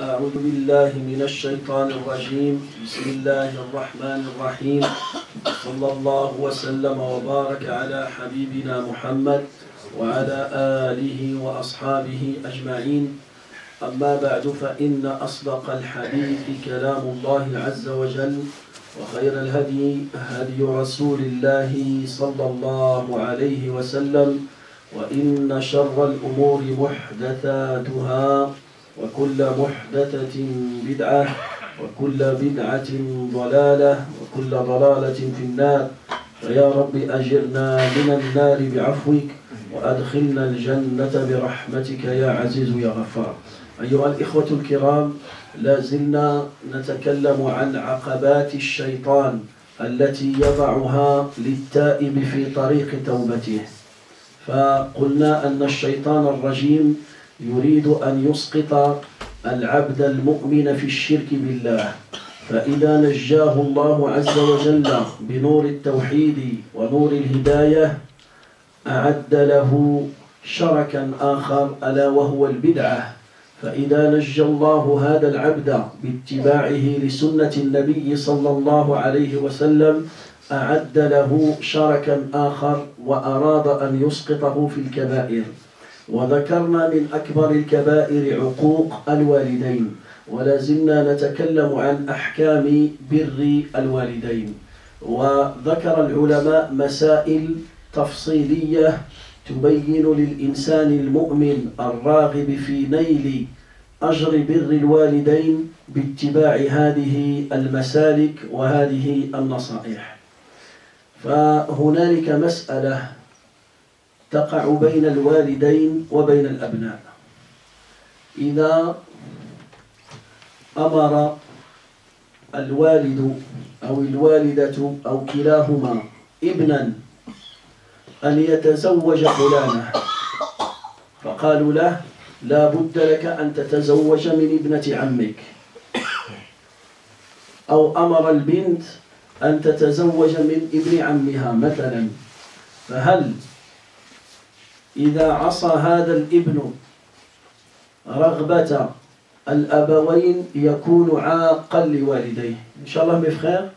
أعوذ بالله من الشيطان الرجيم. بسم الله الرحمن الرحيم. صلى الله وسلم وبارك على حبيبنا محمد وعلى آله وأصحابه أجمعين. أما بعد فإن أصدق الحديث كلام الله عز وجل، وخير الهدي هدي رسول الله صلى الله عليه وسلم، وإن شر الأمور محدثاتها، وكل محدثة بدعة، وكل بدعة ضلالة، وكل ضلالة في النار. فيا رب أجرنا من النار بعفوك، وأدخلنا الجنة برحمتك يا عزيز يا غفار. أيها الإخوة الكرام، لا زلنا نتكلم عن عقبات الشيطان التي يضعها للتائب في طريق توبته. فقلنا أن الشيطان الرجيم يريد أن يسقط العبد المؤمن في الشرك بالله، فإذا نجاه الله عز وجل بنور التوحيد ونور الهداية أعد له شركا آخر ألا وهو البدعة. فإذا نجى الله هذا العبد باتباعه لسنة النبي صلى الله عليه وسلم أعد له شركا آخر وأراد أن يسقطه في الكبائر. وذكرنا من أكبر الكبائر عقوق الوالدين، ولا زلنا نتكلم عن أحكام بر الوالدين. وذكر العلماء مسائل تفصيلية تبين للإنسان المؤمن الراغب في نيل أجر بر الوالدين باتباع هذه المسالك وهذه النصائح. فهنالك مسألة تقع بين الوالدين وبين الأبناء. إذا أمر الوالد أو الوالدة أو كلاهما ابنا أن يتزوج فلانة، فقالوا له لا بد لك أن تتزوج من ابنة عمك، أو أمر البنت أن تتزوج من ابن عمها مثلا، فهل إذا عصى هذا الابن رغبة الأبوين يكون عاقا لوالديه؟ Inch'Allah mes frères,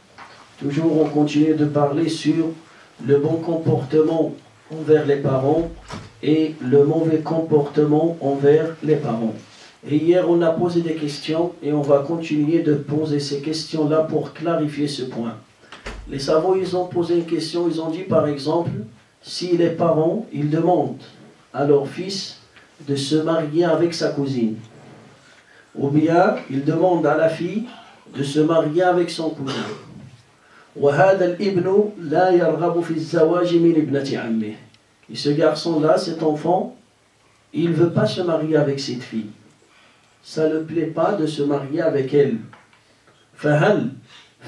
toujours on continue de parler sur le bon comportement envers les parents et le mauvais comportement envers les parents. Et hier on a posé des questions et on va continuer de poser ces questions-là pour clarifier ce point. Les savants ils ont posé une question, ils ont dit par exemple, si les parents ils demandent à leur fils de se marier avec sa cousine, ou bien ils demandent à la fille de se marier avec son cousin, وهذا الابن لا يرغب في الزواج من ابنة عمه, et ce garçon-là, cet enfant, il ne veut pas se marier avec cette fille, ça ne plaît pas de se marier avec elle. فهل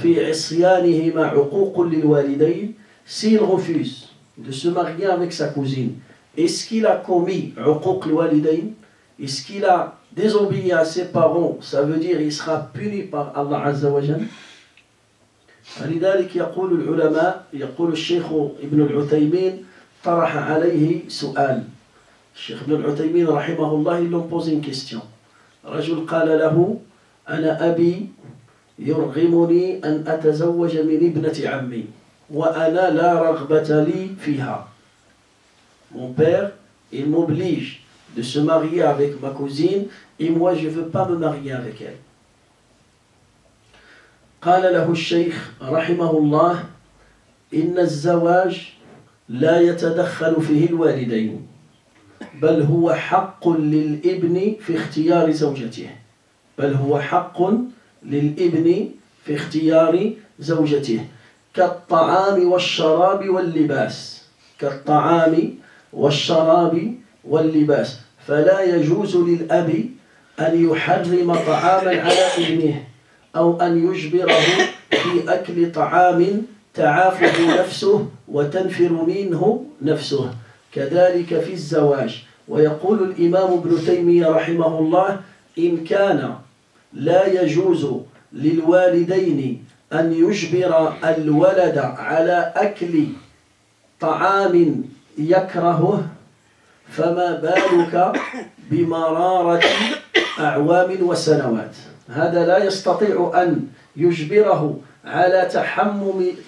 في عصيانهما عقوق للوالدين, s'il refuse de se marier avec sa cousine, est-ce qu'il a commis عقوق الوالدين? Est-ce qu'il a désobéi à ses parents? Ça veut dire il sera puni par Allah Azza wa Jal. فلذلك يقول العلماء، يقول الشيخ ابن العثيمين طرح عليه سؤال. الشيخ ابن العثيمين رحمه الله il lui pose une question. رجل قال له أنا أبي يرغمني أن أتزوج من ابنة عمي وأنا لا رغبة لي فيها. Mon père, il m'oblige de se marier avec ma cousine et moi je ne veux pas me marier avec elle. قال له الشيخ رحمه الله إن الزواج لا يتدخل فيه الوالدين، بل هو حق للابن في اختيار زوجته، بل هو حق للابن في اختيار زوجته، كالطعام والشراب واللباس، كالطعام والشراب واللباس. فلا يجوز للأب أن يحرم طعاما على ابنه أو أن يجبره في أكل طعام تعافه نفسه وتنفر منه نفسه. كذلك في الزواج. ويقول الإمام ابن تيمية رحمه الله إن كان لا يجوز للوالدين أن يجبر الولد على أكل طعام يكرهه فما بالك بمرارة أعوام وسنوات. هذا لا يستطيع أن يجبره على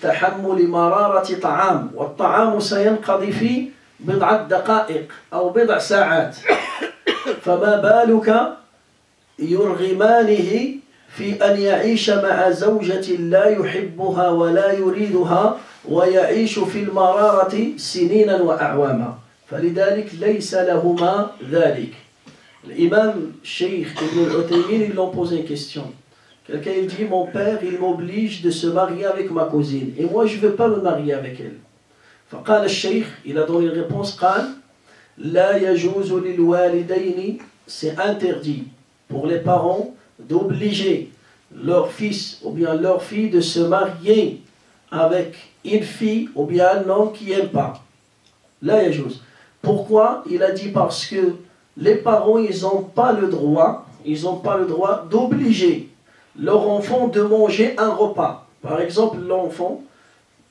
تحمل مرارة طعام، والطعام سينقضي في بضعة دقائق أو بضع ساعات، فما بالك يرغمانه في أن يعيش مع زوجة لا يحبها ولا يريدها ويعيش في المرارة سنينا وأعواما. فلذلك ليس لهما ذلك. L'imam Cheikh Ibn al-Uthaymin, ils l'ont posé une question. Quelqu'un il dit, mon père il m'oblige de se marier avec ma cousine et moi je ne veux pas me marier avec elle. فقال الشيخ, il a donné une réponse, قال لا يجوز للوالدين, c'est interdit pour les parents d'obliger leur fils ou bien leur fille de se marier avec une fille ou bien un homme qui n'aime pas. لا يجوز. Pourquoi? Il a dit parce que les parents, ils n'ont pas le droit d'obliger leur enfant de manger un repas. Par exemple, l'enfant,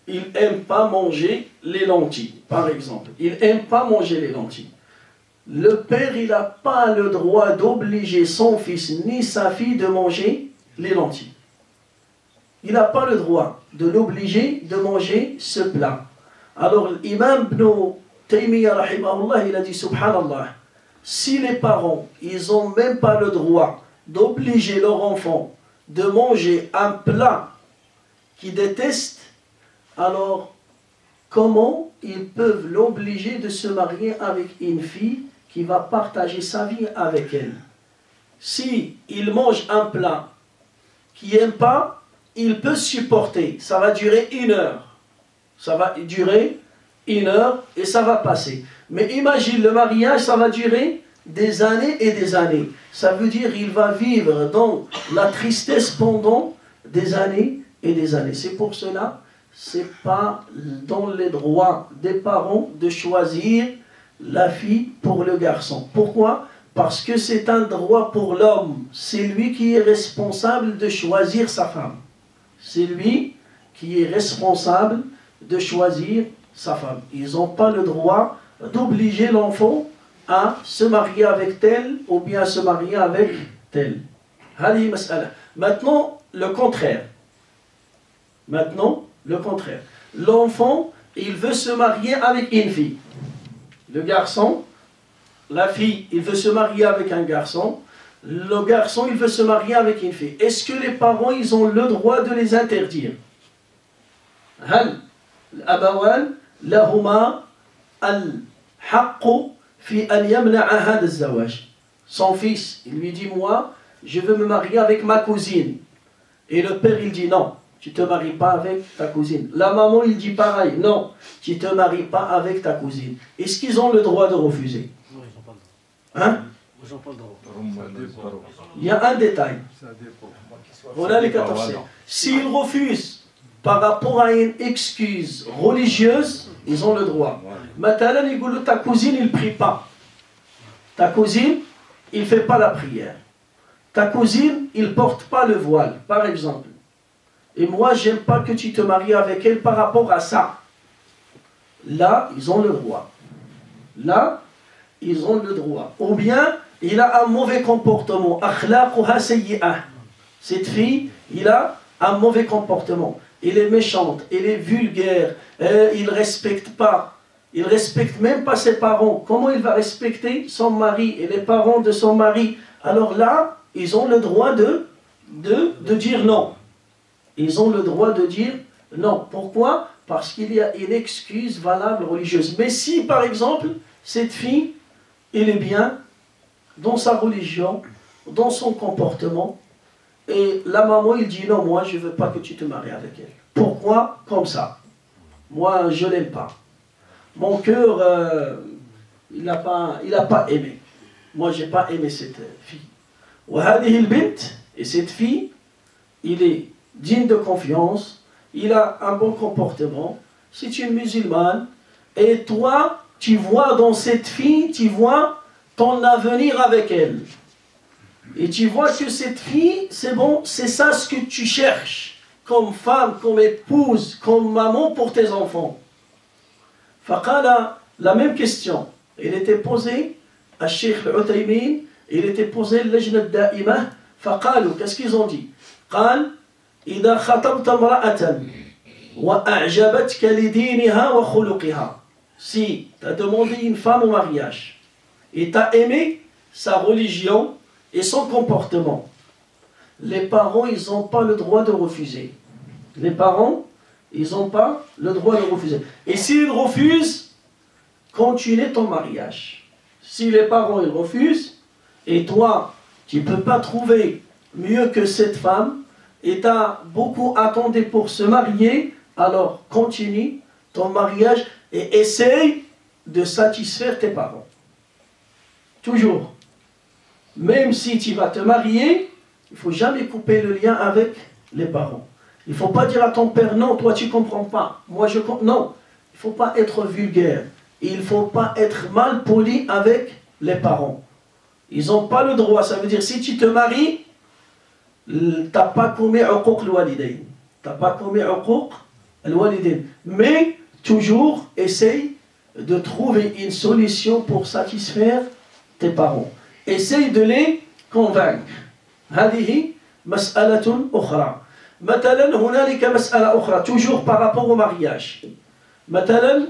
il n'aime pas manger les lentilles. Par exemple, il n'aime pas manger les lentilles. Le père, il n'a pas le droit d'obliger son fils ni sa fille de manger les lentilles. Il n'a pas le droit de l'obliger de manger ce plat. Alors, l'imam Ibn Taymiyyah, rahimahullah, il a dit, subhanallah, si les parents, ils n'ont même pas le droit d'obliger leur enfant de manger un plat qu'ils détestent, alors comment ils peuvent l'obliger de se marier avec une fille qui va partager sa vie avec elle? Si il mange un plat qu'il n'aime pas, il peut supporter. Ça va durer 1 heure. Ça va durer 1 heure et ça va passer. Mais imagine le mariage, ça va durer des années et des années. Ça veut dire qu'il va vivre dans la tristesse pendant des années et des années. C'est pour cela, ce n'est pas dans les droits des parents de choisir la fille pour le garçon. Pourquoi? Parce que c'est un droit pour l'homme. C'est lui qui est responsable de choisir sa femme. C'est lui qui est responsable de choisir sa femme. Ils n'ont pas le droit d'obliger l'enfant à se marier avec tel ou bien à se marier avec tel. Maintenant, le contraire. L'enfant, il veut se marier avec une fille. Le garçon, la fille, il veut se marier avec un garçon. Le garçon, il veut se marier avec une fille. Est-ce que les parents, ils ont le droit de les interdire? هل الأبوان لهما الحق في أن يمنع هذا الزواج? Son fils, il lui dit, moi, je veux me marier avec ma cousine. Et le père, il dit, non, tu ne te maries pas avec ta cousine. La maman, il dit pareil, non, tu ne te maries pas avec ta cousine. Est-ce qu'ils ont le droit de refuser? Non, ils n'ont pas le droit. Hein? Ils n'ont pas le droit. Il y a un détail. Voilà les 14. S'ils refusent par rapport à une excuse religieuse, ils ont le droit. Maintenant, ils disent, ta cousine, il ne prie pas. Ta cousine, il ne fait pas la prière. Ta cousine, il ne porte pas le voile, par exemple. Et moi, j'aime pas que tu te maries avec elle par rapport à ça. Là, ils ont le droit. Là, ils ont le droit. Ou bien, il a un mauvais comportement. Akhlaquha sayyi'ah. Cette fille, il a un mauvais comportement. Elle est méchante, elle est vulgaire, il ne respecte pas. Il ne respecte même pas ses parents. Comment il va respecter son mari et les parents de son mari? Alors là, ils ont le droit de dire non. Ils ont le droit de dire non. Pourquoi? Parce qu'il y a une excuse valable religieuse. Mais si, par exemple, cette fille, elle est bien dans sa religion, dans son comportement, et la maman, il dit non, moi, je ne veux pas que tu te maries avec elle. Pourquoi? Comme ça. Moi, je ne l'aime pas. Mon cœur, il n'a pas aimé. Moi, je n'ai pas aimé cette fille. Et cette fille, il est digne de confiance, il a un bon comportement, c'est une musulmane, et toi, tu vois dans cette fille, tu vois ton avenir avec elle. Et tu vois que cette fille, c'est bon, c'est ça ce que tu cherches, comme femme, comme épouse, comme maman pour tes enfants. Faqala, la même question. il était posé à Cheikh Al-Uthaymin, il était posé اللجنة الدائمة فقالوا, qu'est-ce qu'ils ont dit? قال إذا خطبت امرأة وأعجبتك لدينها وخلقها. Si tu as demandé une femme au mariage et tu as aimé sa religion et son comportement, les parents, ils n'ont pas le droit de refuser. Les parents, ils n'ont pas le droit de refuser. Et s'ils refusent, continue ton mariage. Si les parents, ils refusent, et toi, tu ne peux pas trouver mieux que cette femme, et tu as beaucoup attendu pour se marier, alors continue ton mariage et essaye de satisfaire tes parents. Toujours. Même si tu vas te marier, il ne faut jamais couper le lien avec les parents. Il ne faut pas dire à ton père, non, toi tu ne comprends pas. Moi je comprends. Non, il ne faut pas être vulgaire. Il ne faut pas être mal poli avec les parents. Ils n'ont pas le droit. Ça veut dire, si tu te maries, tu n'as pas commis uquq al-walidayn. Tu n'as pas commis uquq al-walidayn. Mais toujours, essaye de trouver une solution pour satisfaire tes parents. Essaye de les convaincre. هذه مسألة أخرى. مثلا هنالك مسألة أخرى toujours par rapport au mariage. مثلا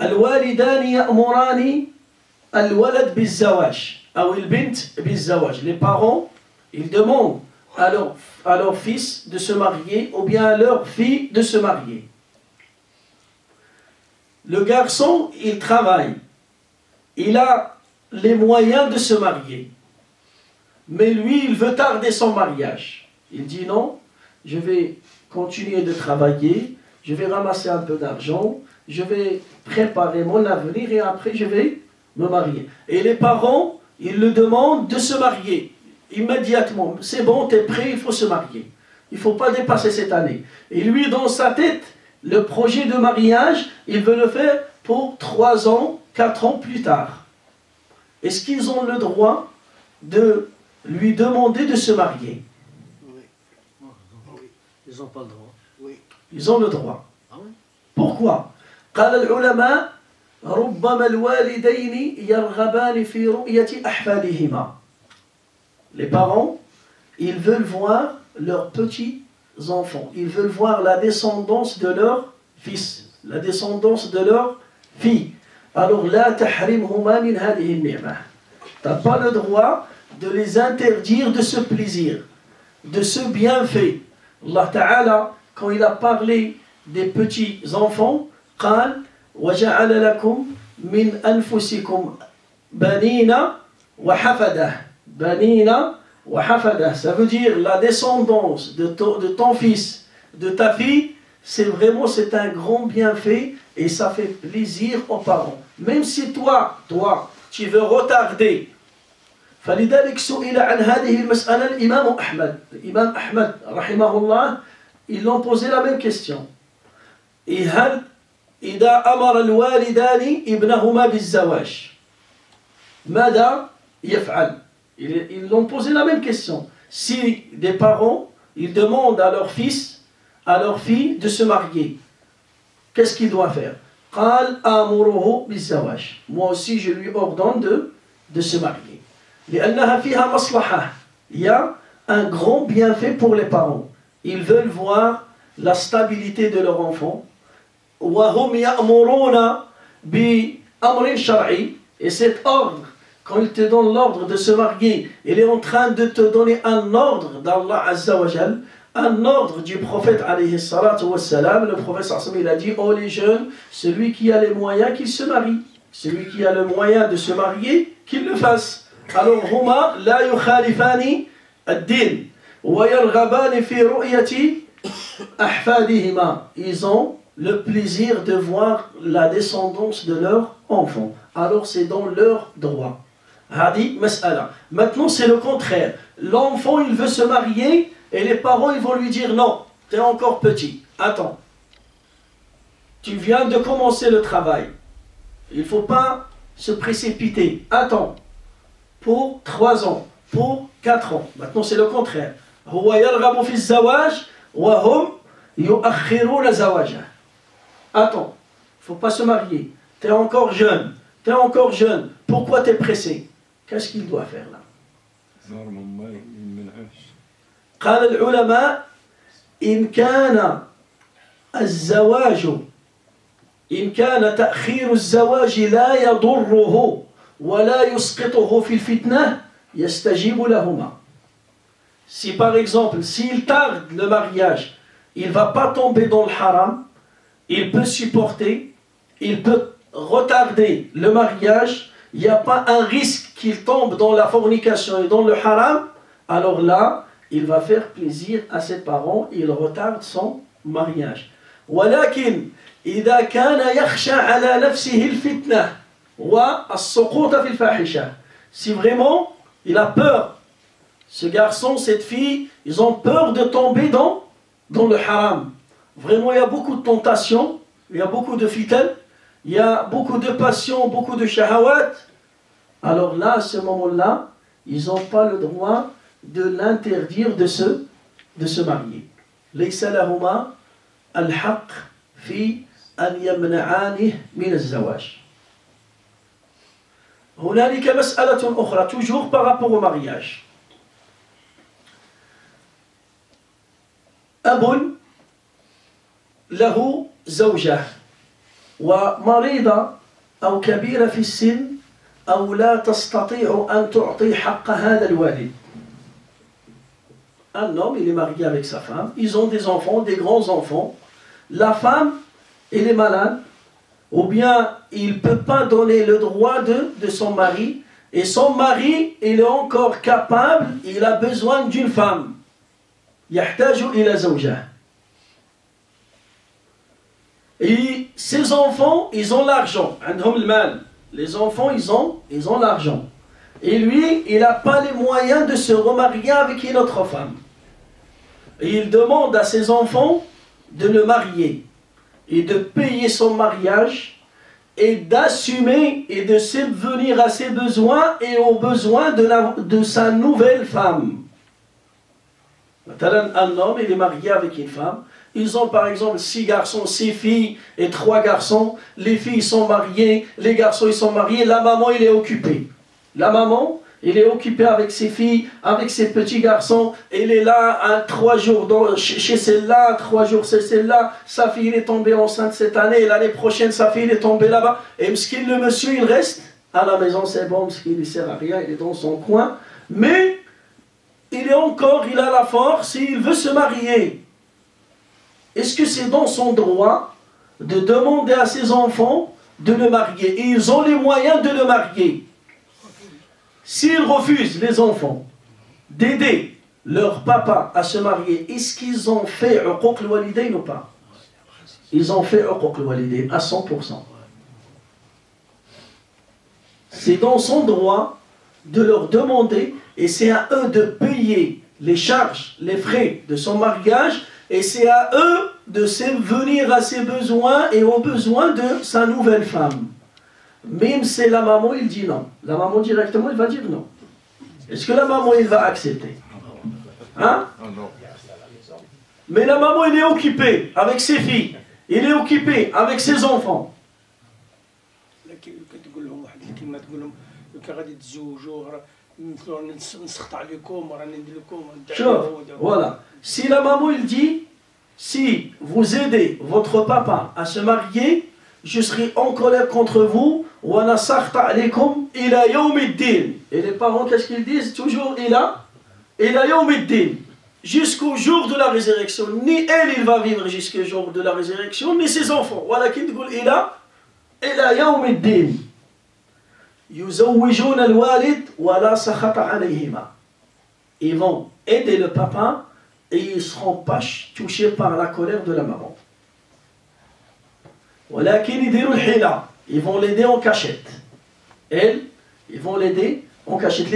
الوالدان يأمران الولد بالزواج أو البنت بالزواج. Les parents, ils demandent à leur fils de se marier ou bien à leur fille de se marier. Le garçon, il travaille. Il a les moyens de se marier. Mais lui, il veut tarder son mariage. Il dit non, je vais continuer de travailler, je vais ramasser un peu d'argent, je vais préparer mon avenir et après je vais me marier. Et les parents, ils le demandent de se marier immédiatement. C'est bon, tu es prêt, il faut se marier. Il ne faut pas dépasser cette année. Et lui, dans sa tête, le projet de mariage, il veut le faire pour 3 ans, 4 ans plus tard. Est-ce qu'ils ont le droit de lui demander de se marier? Oui. Ils n'ont pas le droit. Oui. Ils ont le droit. Ah oui? Pourquoi? قال العلماء ربما الوالدين يرغبان في رؤية أحفادهما. Les parents, ils veulent voir leurs petits enfants. Ils veulent voir la descendance de leur fils, la descendance de leur fille. Alors لا تحرمهما من هذه النعمة. Tu n'as pas le droit de les interdire de ce plaisir, de ce bienfait. Allah Ta'ala, quand il a parlé des petits enfants, قال وجعل لكم من أنفسكم بنين وحفدة. بنين وحفدة, ça veut dire la descendance de ton fils, de ta fille, c'est un grand bienfait et ça fait plaisir aux parents. Même si toi, tu veux retarder. فلذلك سئل عن هذه المسألة الإمام أحمد. الإمام أحمد رحمه الله, ils l'ont posé la même question. Et هل إذا أمر الوالدان ابنهما بالزواج ماذا يفعل? Ils l'ont posé la même question. Si des parents, ils demandent à leur fils, à leur fille de se marier, qu'est-ce qu'il doit faire? قال آمره بالزواج. Moi aussi je lui ordonne de se marier. لأنها فيها مصلحة. Il y a un grand bienfait pour les parents. Ils veulent voir la stabilité de leur enfant. وهم يأمرون بأمر شرعي. Et cet ordre, quand il te donne l'ordre de se marier, il est en train de te donner un ordre d'Allah Azza wa Jal, un ordre du prophète alayhi salatu wa salam. Le prophète il a dit, oh les jeunes, celui qui a les moyens, qu'il se marie. Celui qui a le moyen de se marier, qu'il le fasse. Alors, huma la yukhalifani ad-din wa yarghabani fi ru'yati ahfadihima. Ils ont le plaisir de voir la descendance de leur enfant. Alors, c'est dans leur droit. Hadi mas'ala. Maintenant, c'est le contraire. L'enfant, il veut se marier et les parents, ils vont lui dire non, tu es encore petit. Attends. Tu viens de commencer le travail. Il ne faut pas se précipiter. Attends. Pour 3 ans, pour 4 ans. Maintenant, c'est le contraire. هو يرغب في الزواج وهم يؤخرون زواجه. Attends, il ne faut pas se marier. Tu es encore jeune. Tu es encore jeune, pourquoi tu es pressé? Qu'est-ce qu'il doit faire là? قال العلماء إن كان تأخير الزواج لا يضره ولا يسقطه في الفتنة يستجيب لهما. Si par exemple, s'il tarde le mariage, il ne va pas tomber dans le haram, il peut supporter, il peut retarder le mariage, il n'y a pas un risque qu'il tombe dans la fornication et dans le haram, alors là, il va faire plaisir à ses parents, il retarde son mariage. ولكن إذا كان يخشى على نفسه الفتنة والسقوط في الفاحشة. Si vraiment il a peur, ce garçon, cette fille, ils ont peur de tomber dans le haram. Vraiment, il y a beaucoup de tentations, il y a beaucoup de fitan, il y a beaucoup de passion, beaucoup de shahawat. Alors là, à ce moment-là, ils n'ont pas le droit de l'interdire de se marier. ليس لهما الحق في أن يمنعانه من الزواج. هنالك مسألة أخرى toujours par rapport au mariage. أب له زوجة ومريضة أو كبيرة في السن أو لا تستطيع أن تعطي حق هذا الوالد. Un homme, il est marié avec sa femme, ils ont des enfants, des grands enfants. La femme, elle est malade, ou bien il ne peut pas donner le droit de son mari, et son mari, il est encore capable, il a besoin d'une femme. يحتاج إلى زوجة. Et ces enfants, ils ont l'argent. عندهم المال. Les enfants, ils ont l'argent. Et lui, il n'a pas les moyens de se remarier avec une autre femme. Et il demande à ses enfants de le marier et de payer son mariage et d'assumer et de subvenir à ses besoins et aux besoins de sa nouvelle femme. Un homme, il est marié avec une femme. Ils ont par exemple 6 garçons, 6 filles et 3 garçons. Les filles sont mariées, les garçons ils sont mariés. La maman, il est occupée. La maman, il est occupé avec ses filles, avec ses petits garçons. Il est là 3 jours chez celle-là, 3 jours chez celle-là. Sa fille il est tombée enceinte cette année. L'année prochaine, sa fille il est tombée là-bas. Et m'skin, le monsieur, il reste à la maison. C'est bon, m'skin, il ne sert à rien. Il est dans son coin. Mais il a la force et il veut se marier. Est-ce que c'est dans son droit de demander à ses enfants de le marier? Et ils ont les moyens de le marier. S'ils refusent, les enfants, d'aider leur papa à se marier, est-ce qu'ils ont fait uquq al-walidayn ou pas? Ils ont fait uquq al-walidayn à 100%. C'est dans son droit de leur demander, et c'est à eux de payer les charges, les frais de son mariage, et c'est à eux de subvenir à ses besoins et aux besoins de sa nouvelle femme. Même si la maman, il dit non. La maman directement, il va dire non. Est-ce que la maman, il va accepter? Hein? Mais la maman, il est occupée avec ses filles. Il est occupé avec ses enfants. Voilà. Si la maman, il dit, si vous aidez votre papa à se marier, je serai en colère contre vous. Et les parents, qu'est-ce qu'ils disent? Toujours jusqu'au jour de la résurrection. Ni elle, il va vivre jusqu'au jour de la résurrection, ni ses enfants. Ils vont aider le papa et ils ne seront pas touchés par la colère de la maman. Ils vont l'aider en cachette. Ils vont l'aider en cachette.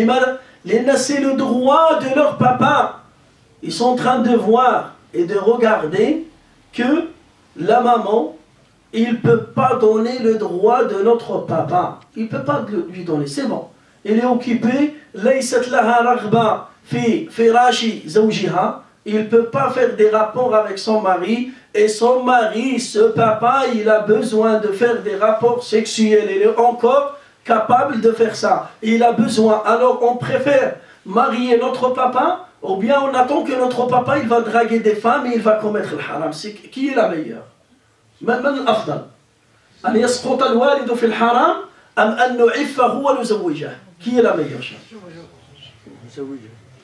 C'est le droit de leur papa. Ils sont en train de voir et de regarder que la maman, il ne peut pas donner le droit de notre papa. Il ne peut pas lui donner. C'est bon. Il est occupé. il ne peut pas faire des rapports avec son mari, et son mari, ce papa, il a besoin de faire des rapports sexuels, il est encore capable de faire ça, il a besoin, alors on préfère marier notre papa, ou bien on attend que notre papa, il va draguer des femmes et il va commettre le haram. Qui est la meilleure? من الأفضل أن يسقط الوالد في الحرام أم أن نعفه ونزوجه? Qui est la meilleure chose?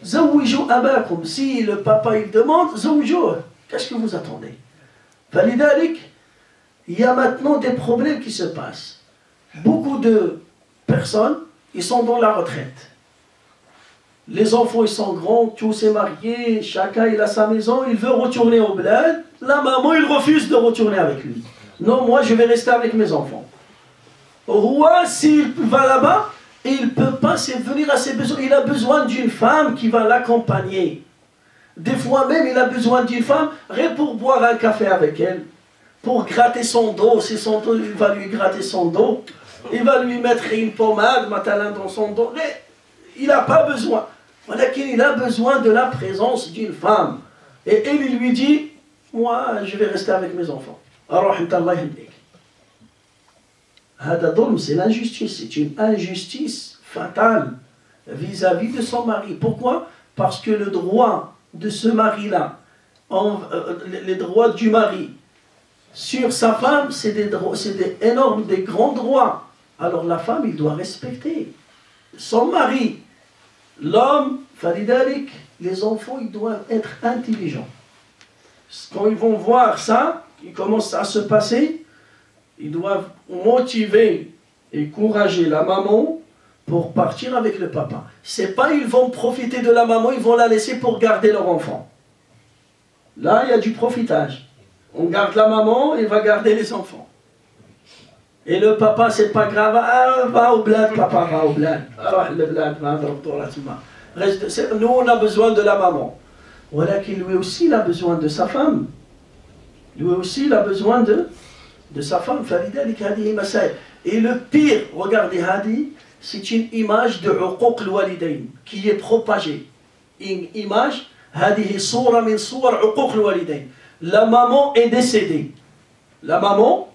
زوجوا أباكم. Si le papa il demande, زوجوه. Qu'est-ce que vous attendez? فلذلك, il y a maintenant des problèmes qui se passent. Beaucoup de personnes, ils sont dans la retraite. Les enfants, ils sont grands, tous est mariés, chacun il a sa maison, il veut retourner au bled. La maman, il refuse de retourner avec lui. Non, moi, je vais rester avec mes enfants. Au roi, s'il va là-bas, il ne peut pas subvenir à ses besoins. Il a besoin d'une femme qui va l'accompagner. Des fois même, il a besoin d'une femme, rien pour boire un café avec elle, pour gratter son dos. Si son dos, il va lui gratter son dos. Il va lui mettre une pommade, matalin, dans son dos. Mais il n'a pas besoin. Voilà qu'il a besoin de la présence d'une femme. Et elle, il lui dit, moi, je vais rester avec mes enfants. C'est l'injustice, c'est une injustice fatale vis-à-vis de son mari. Pourquoi? Parce que le droit de ce mari-là, les droits du mari sur sa femme, c'est des énormes, des grands droits. Alors la femme, il doit respecter son mari. L'homme, les enfants, ils doivent être intelligents. Quand ils vont voir ça, il commence à se passer, ils doivent motiver et encourager la maman pour partir avec le papa. C'est pas ils vont profiter de la maman, ils vont la laisser pour garder leur enfant. Là, il y a du profitage. On garde la maman, il va garder les enfants. Et le papa, c'est pas grave. Ah, va au bled, papa, va au bled. Ah, le bled, va dans la tima. Nous, on a besoin de la maman. Voilà qu'il lui aussi, il a besoin de sa femme. Lui aussi, il a besoin de sa femme. Et le pire, regardez, Hadi, c'est une image de uquq al-walidayn qui est propagée. Une image, Hadi, soura min sour uquq al-walidayn. La maman est décédée. La maman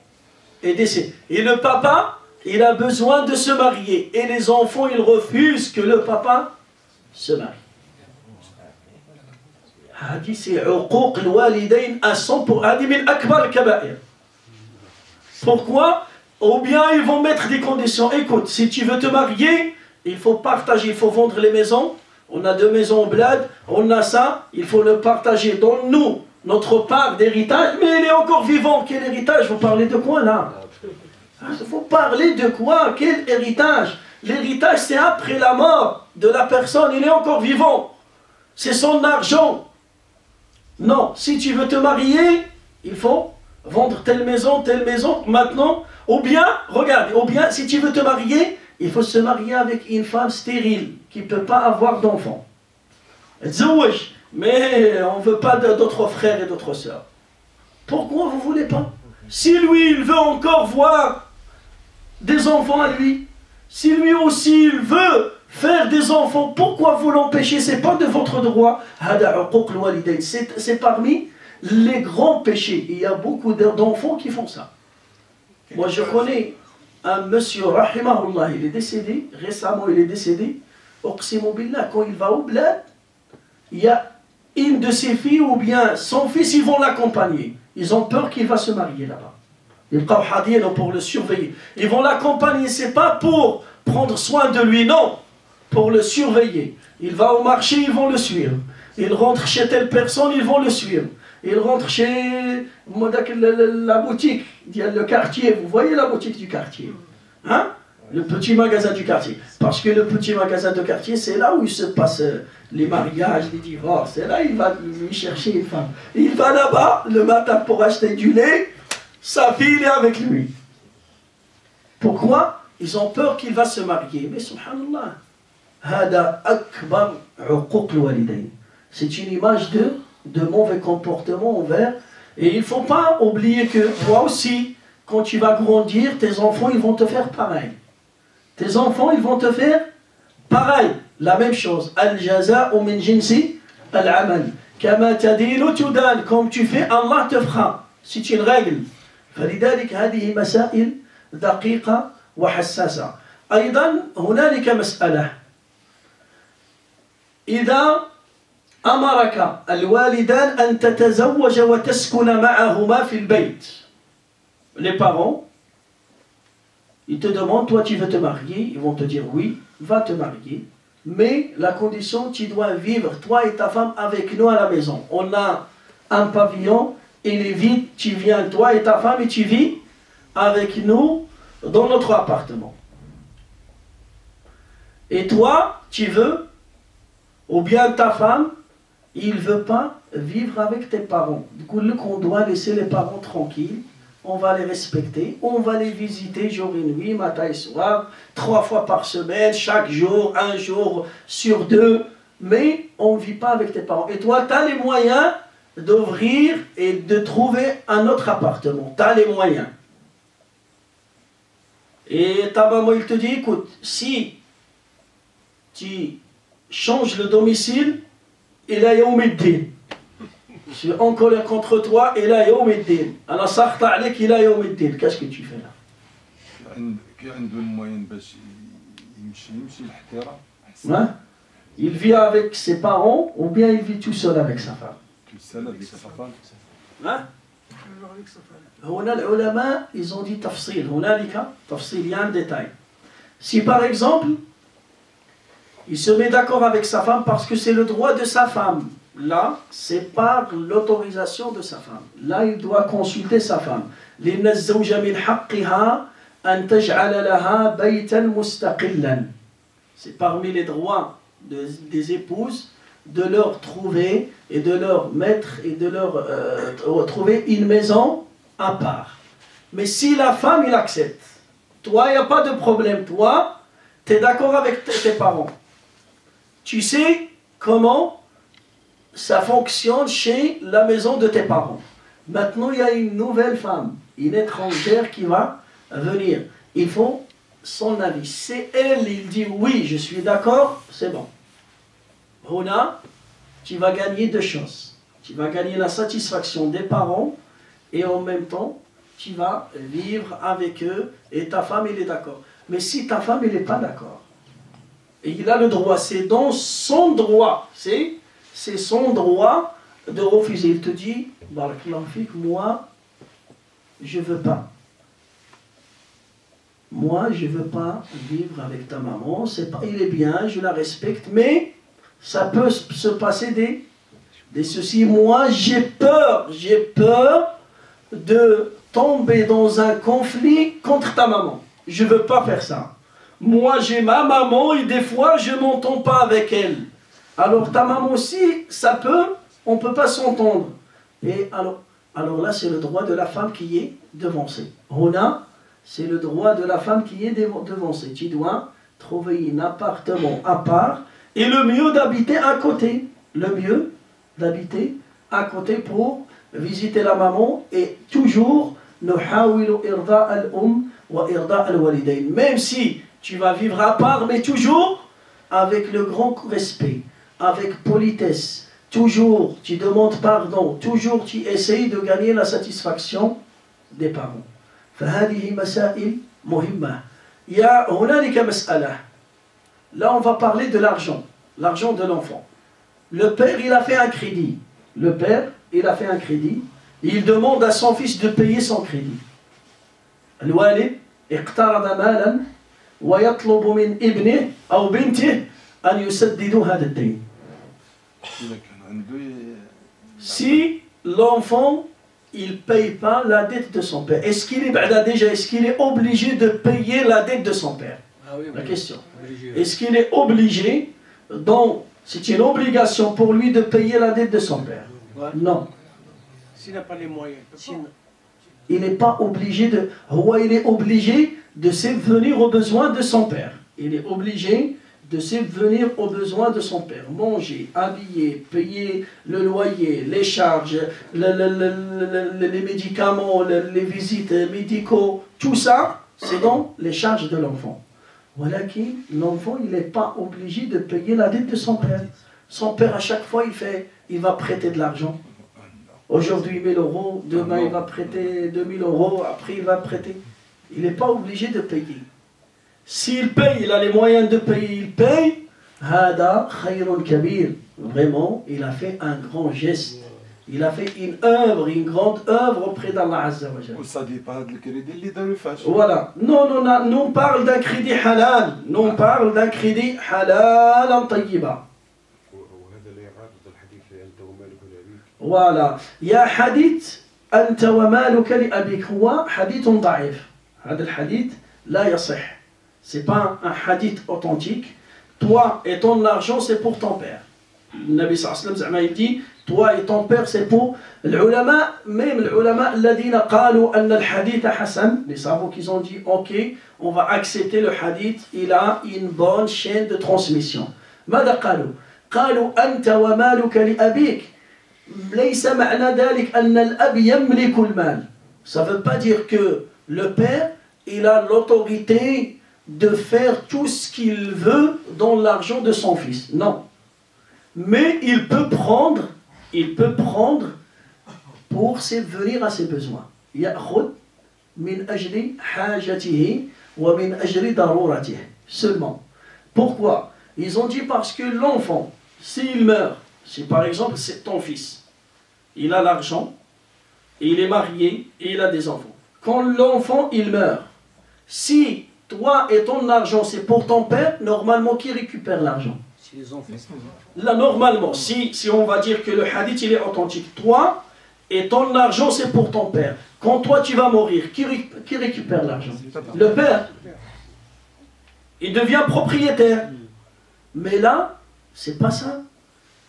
est décédée. Et le papa, il a besoin de se marier. Et les enfants, ils refusent que le papa se marie. Hadi, c'est uquq al-walidayn à 100%. Hadi min akbar al-kaba'ir. Pourquoi? Ou bien ils vont mettre des conditions. Écoute, si tu veux te marier, il faut partager, il faut vendre les maisons. On a 2 maisons au bled, on a ça, il faut le partager. Donne-nous notre part d'héritage, mais il est encore vivant. Quel héritage? Vous parlez de quoi là? Il faut parler de quoi? Quel héritage? L'héritage, c'est après la mort de la personne, il est encore vivant. C'est son argent. Non, si tu veux te marier, il faut vendre telle maison, maintenant. Ou bien, regarde, ou bien, si tu veux te marier, il faut se marier avec une femme stérile, qui ne peut pas avoir d'enfant. Mais on ne veut pas d'autres frères et d'autres sœurs. Pourquoi vous ne voulez pas? Si lui, il veut encore voir des enfants à lui, si lui aussi, il veut faire des enfants, pourquoi vous l'empêchez? Ce n'est pas de votre droit. C'est parmi les grands péchés. Il y a beaucoup d'enfants qui font ça. Moi, je connais un monsieur, rahimahullah, il est décédé, récemment il est décédé. Uqsimu billah, quand il va au bled, il y a une de ses filles ou bien son fils, ils vont l'accompagner. Ils ont peur qu'il va se marier là-bas. Ils vont pour le surveiller. Ils vont l'accompagner, c'est pas pour prendre soin de lui, non, pour le surveiller. Il va au marché, ils vont le suivre. Il rentre chez telle personne, ils vont le suivre. Il rentre chez la boutique, le quartier. Vous voyez la boutique du quartier, hein? Le petit magasin du quartier. Parce que le petit magasin de quartier, c'est là où il se passe les mariages, les divorces. C'est là il va lui chercher une femme. Il va là-bas le matin pour acheter du lait. Sa fille est avec lui. Pourquoi? Ils ont peur qu'il va se marier. Mais subhanallah, hada akbar uquq al-walidayn. C'est une image de mauvais comportement envers. Et il ne faut pas oublier que toi aussi, quand tu vas grandir, tes enfants, ils vont te faire pareil. Tes enfants, ils vont te faire pareil. La même chose. Al-jaza'u min jinsi al-amal. كما تدين تدان. Comme tu fais, Allah te fera. C'est une règle. فلذلك هذه مسائل دقيقة وحساسة. أيضا هنالك مسألة. إذا أمرك الوالدان أن تتزوج وتسكن معهما في البيت. Les parents, ils te demandent, toi tu veux te marier, ils vont te dire oui, va te marier. Mais la condition, tu dois vivre, toi et ta femme, avec nous à la maison. On a un pavillon, il est vide, tu viens, toi et ta femme, et tu vis avec nous dans notre appartement. Et toi, tu veux, ou bien ta femme, il ne veut pas vivre avec tes parents. Du coup, on doit laisser les parents tranquilles. On va les respecter, on va les visiter jour et nuit, matin et soir, 3 fois par semaine, chaque jour, 1 jour sur 2, mais on ne vit pas avec tes parents. Et toi, tu as les moyens d'ouvrir et de trouver un autre appartement. Tu as les moyens. Et ta maman, il te dit, écoute, si tu changes le domicile, il a yawmiddin. Je suis en colère contre toi, et là, yawmiddin. Ana sarta alik, ila yawmiddin. Qu'est-ce que tu fais là? Hein? Il vit avec ses parents, ou bien il vit tout seul avec sa femme? Tout seul avec sa femme. Hein? هنا العلماء, ils ont dit tafsil. هنالك tafsil, il y a un détail. Si par exemple, il se met d'accord avec sa femme parce que c'est le droit de sa femme, là, c'est par l'autorisation de sa femme. Là, il doit consulter sa femme. لأن الزوج من حقها أن تجعل لها بيتا مستقلا. C'est parmi les droits des épouses de leur trouver et de leur mettre et de leur trouver une maison à part. Mais si la femme, il accepte, toi, il n'y a pas de problème. Toi, tu es d'accord avec tes parents. Tu sais comment ça fonctionne chez la maison de tes parents. Maintenant, il y a une nouvelle femme, une étrangère qui va venir. Il faut son avis. C'est elle, il dit oui, je suis d'accord, c'est bon. Hona, tu vas gagner 2 choses. Tu vas gagner la satisfaction des parents et en même temps, tu vas vivre avec eux et ta femme, il est d'accord. Mais si ta femme, il n'est pas d'accord, et il a le droit, c'est dans son droit, c'est son droit de refuser. Il te dit, barakallahu fik, moi, je ne veux pas. Moi, je ne veux pas vivre avec ta maman. Il est bien, je la respecte, mais ça peut se passer des soucis. Moi, j'ai peur de tomber dans un conflit contre ta maman. Je ne veux pas faire ça. Moi, j'ai ma maman et des fois, je ne m'entends pas avec elle. Alors, ta maman aussi, on ne peut pas s'entendre. Et alors là, c'est le droit de la femme qui est devancée. Hona, c'est le droit de la femme qui est devancée. Tu dois trouver un appartement à part et le mieux d'habiter à côté. Le mieux d'habiter à côté pour visiter la maman et toujours même si tu vas vivre à part, mais toujours avec le grand respect, avec politesse. Toujours tu demandes pardon, toujours tu essayes de gagner la satisfaction des parents. فهذه مسائل مهمة. Il y a هنالك مسألة. Là on va parler de l'argent de l'enfant. Le père il a fait un crédit. Le père il a fait un crédit. Il demande à son fils de payer son crédit. الوالد اقترض مالا ويطلب من ابنه أو بنته أن يسددوا هذا الدين. Si l'enfant il ne paye pas la dette de son père, est-ce qu'il est obligé de payer la dette de son père? La question. Est-ce qu'il est obligé, donc c'est une obligation pour lui de payer la dette de son père? Non. S'il n'a pas les moyens, il n'est pas obligé de... Il est obligé de subvenir aux besoins de son père. Il est obligé de subvenir aux besoins de son père. Manger, habiller, payer le loyer, les charges, les médicaments, les visites médicaux, tout ça, c'est dans les charges de l'enfant. Voilà qui, l'enfant, il n'est pas obligé de payer la dette de son père. Son père, à chaque fois, il va prêter de l'argent. Aujourd'hui, 1000 euros, demain, il va prêter 2000 euros, après, il va prêter. Il n'est pas obligé de payer. S'il paye, il a les moyens de payer, il paye. Hada khayrun kabir. Vraiment, il a fait un grand geste. Il a fait une œuvre, une grande œuvre auprès d'Allah Azza wa Jalla. Voilà. Non, nous on parle d'un crédit halal. Nous on parle d'un crédit halal en tayyiba. Voilà. Il y a un hadith أنت ومالك لأبيك هو حديث ضعيف. هذا الحديث لا يصح. C'est pas un hadith authentique. Toi et ton argent, c'est pour ton père. Le Nabi sallallahu alayhi wa sallam il dit, toi et ton père, c'est pour l'ulama, même l'ulama, الذين قالوا أن الحديث حسن, les savants qui ont dit, ok, on va accepter le hadith, il a une bonne chaîne de transmission. ماذا قالوا؟ قالوا أنت ومالك لأبيك. ليس معنى ذلك أن الأب يملك المال. Ça ne veut pas dire que le père, il a l'autorité de faire tout ce qu'il veut dans l'argent de son fils. Non. Mais il peut prendre pour subvenir à ses besoins. يأخذ من أجل حاجته ومن أجل ضرورته. Seulement. Pourquoi? Ils ont dit parce que l'enfant, s'il meurt, si par exemple c'est ton fils, il a l'argent, il est marié et il a des enfants. Quand l'enfant il meurt, si toi et ton argent c'est pour ton père, normalement qui récupère l'argent? Les enfants. Là normalement, si on va dire que le hadith il est authentique, toi et ton argent c'est pour ton père. Quand toi tu vas mourir, qui récupère l'argent? Le père. Il devient propriétaire. Mais là, c'est pas ça.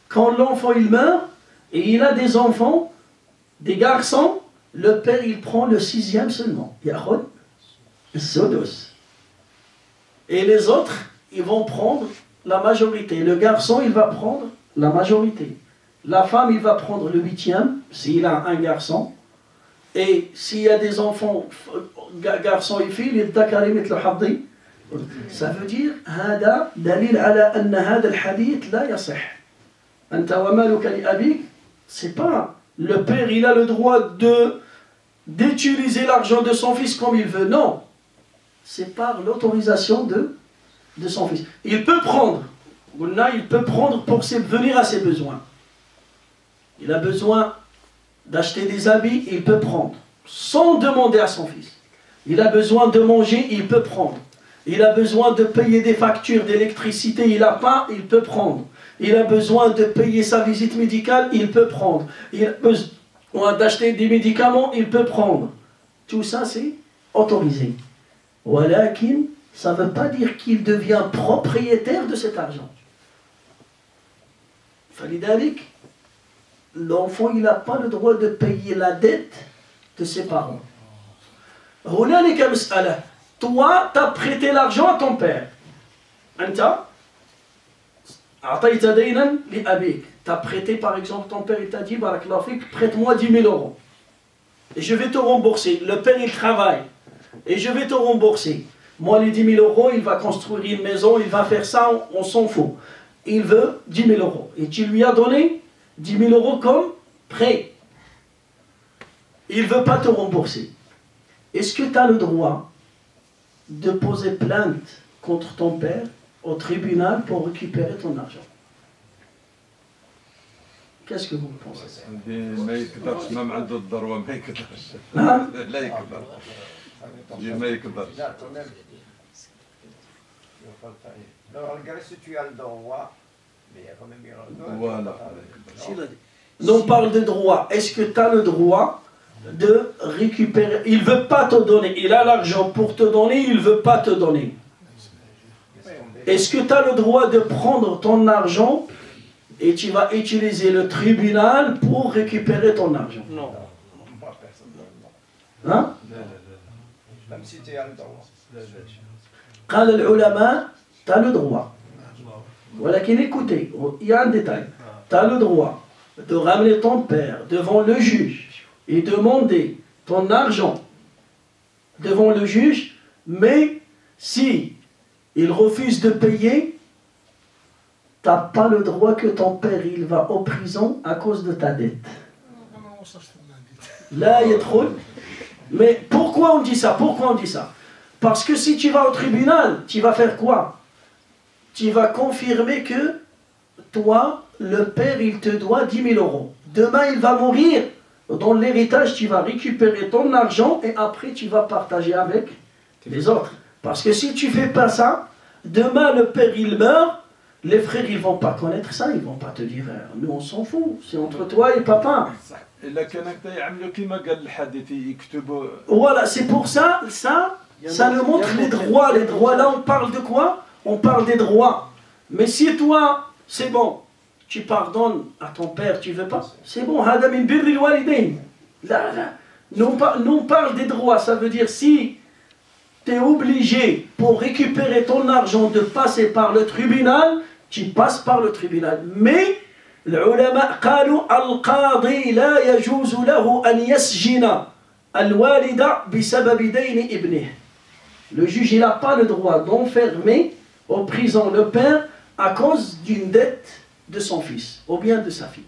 Quand l'enfant il meurt et il a des enfants, des garçons, le père il prend le 6e seulement. Yahud, Sodos. Et les autres, ils vont prendre la majorité. Le garçon, il va prendre la majorité. La femme, il va prendre le 8e, s'il a un garçon. Et s'il y a des enfants, garçons et filles, il le habdi. Ça veut dire, هذا دليل على أن هذا الحديث لا يصح. أنت ومالك لأبيك, c'est pas le père, il a le droit d'utiliser l'argent de son fils comme il veut. Non, c'est par l'autorisation de son fils. Il peut prendre pour subvenir à ses besoins. Il a besoin d'acheter des habits, il peut prendre, sans demander à son fils. Il a besoin de manger, il peut prendre. Il a besoin de payer des factures d'électricité, il n'a pas, il peut prendre. Il a besoin de payer sa visite médicale, il peut prendre. Il a besoin d'acheter des médicaments, il peut prendre. Tout ça, c'est autorisé. Walakin, ça ne veut pas dire qu'il devient propriétaire de cet argent. Falidalik, l'enfant, il n'a pas le droit de payer la dette de ses parents. Hunalika mas'ala. Toi, tu as prêté l'argent à ton père. Anta, a'tayta daynan li abik. Tu as prêté, par exemple, ton père, il t'a dit, barakallahu fik, prête-moi 10 000 euros. Et je vais te rembourser. Le père, il travaille. Et je vais te rembourser. Moi, les 10 000 euros, il va construire une maison, il va faire ça, on s'en fout. Il veut 10 000 euros. Et tu lui as donné 10 000 euros comme prêt. Il ne veut pas te rembourser. Est-ce que tu as le droit de poser plainte contre ton père au tribunal pour récupérer ton argent? Qu'est-ce que vous pensez? ما يقدرش ما عنده الضروه ما يقدرش لا يقدر ما يقدرش Regarde si tu as le droit, mais il y a quand même bien le droit. On parle de droit. Est-ce que tu as le droit de récupérer? Il ne veut pas te donner. Il a l'argent pour te donner, il ne veut pas te donner. Est-ce que tu as le droit de prendre ton argent et tu vas utiliser le tribunal pour récupérer ton argent? Non. Moi, personnellement. Hein? Même si tu as le droit. قال العلماء, tu as le droit. Voilà qu'il écoutez, il y a un détail. Tu as le droit de ramener ton père devant le juge et demander ton argent devant le juge, mais si il refuse de payer, tu n'as pas le droit que ton père il va en prison à cause de ta dette. Là, il y a trop. Mais pourquoi on dit ça? Pourquoi on dit ça? Parce que si tu vas au tribunal, tu vas faire quoi? Tu vas confirmer que toi, le père, il te doit 10 000 euros. Demain, il va mourir. Dans l'héritage, tu vas récupérer ton argent et après, tu vas partager avec les autres. Parce que si tu ne fais pas ça, demain, le père, il meurt. Les frères, ils ne vont pas connaître ça. Ils ne vont pas te dire, nous, on s'en fout. C'est entre toi et papa. Voilà, c'est pour ça, ça nous montre les droits. Les droits, là, on parle de quoi? On parle des droits. Mais si toi, c'est bon, tu pardonnes à ton père, tu veux pas, c'est bon. Nous, on parle des droits. Ça veut dire si tu es obligé pour récupérer ton argent de passer par le tribunal, tu passes par le tribunal. Mais العلماء قالوا القاضي لا يجوز له أن يسجن الوالد بسبب دين ابنه. Le juge, il n'a pas le droit d'enfermer en prison le père à cause d'une dette de son fils ou bien de sa fille.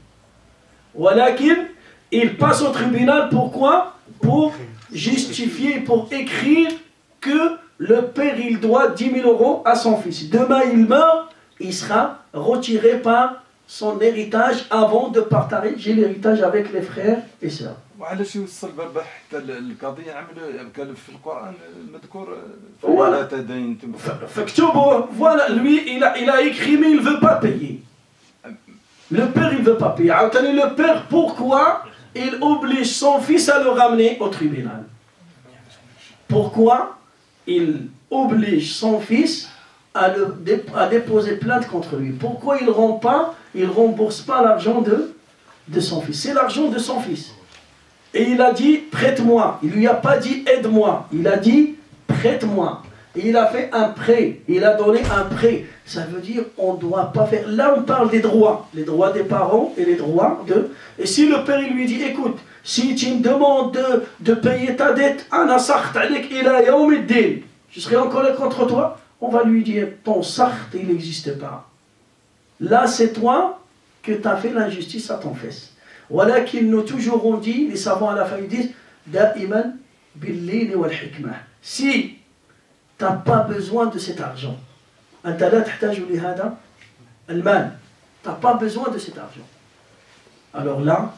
ولكن il passe au tribunal, pourquoi? Pour justifier, pour écrire que le père il doit 10 000 euros à son fils. Demain il meurt, il sera retiré par son héritage avant de partager l'héritage avec les frères et sœurs. وعلاش يوصل بابا حتى القضيه عملوا كان في القران المذكور فلا تدين فاكتبوا. Voilà, lui il a écrit mais il veut pas payer. Le père il veut pas payer. Le père, pourquoi il oblige son fils à le ramener au tribunal? Pourquoi il oblige son fils à déposer plainte contre lui? Pourquoi il rembourse pas l'argent de son fils? C'est l'argent de son fils. Et il a dit prête-moi. Il lui a pas dit aide-moi. Il a dit prête-moi. Et il a fait un prêt. Il a donné un prêt. Ça veut dire on ne doit pas faire. Là on parle des droits. Les droits des parents et les droits de. Et si le père il lui dit écoute, si tu me demandes de payer ta dette, je serai en colère contre toi. On va lui dire ton sart il n'existe pas. Là c'est toi que tu as fait l'injustice à ton fils. Voilà qu'ils nous toujours ont dit, les savants à la fin ils disent Da'iman billini wal hikmah. Si tu n'as pas besoin de cet argent, tu n'as pas besoin de cet argent. Alors là,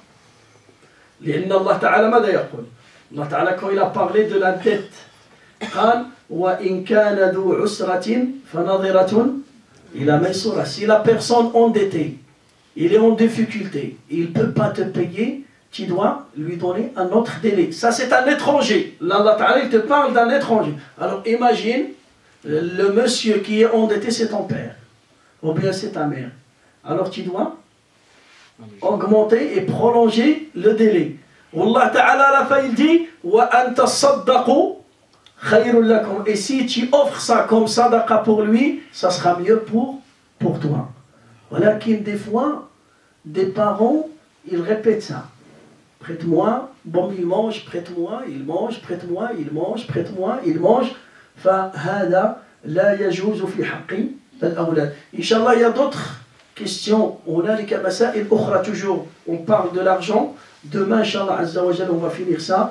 Allah Ta'ala ماذا يقول? Allah Ta'ala quand il a parlé de la dette, قال وإن كان ذو عسرة فنظرة إلى ميسورة. Si la personne endettée, il est en difficulté, il ne peut pas te payer, tu dois lui donner un autre délai. Ça c'est un étranger. Allah Ta'ala il te parle d'un étranger. Alors imagine, le monsieur qui est endetté c'est ton père, ou bien c'est ta mère. Alors tu dois augmenter et prolonger le délai. Allah Ta'ala à la fin il dit وَأَن تَصَدَّقُوا خَيْرٌ لَكُمْ. Et si tu offres ça comme sadaqa pour lui, ça sera mieux pour toi. Voilà qu'il des fois, des parents, ils répètent ça. Prête-moi, bon il mange, prête-moi, il mange, prête-moi, il mange, prête-moi, il mange. فهذا لا يجوز في حق الأولاد. Inch'Allah, il y a d'autres questions. هنالك مسائل أخرى toujours. On parle de l'argent. Demain, Inch'Allah, Azza wa Jalla, on va finir ça.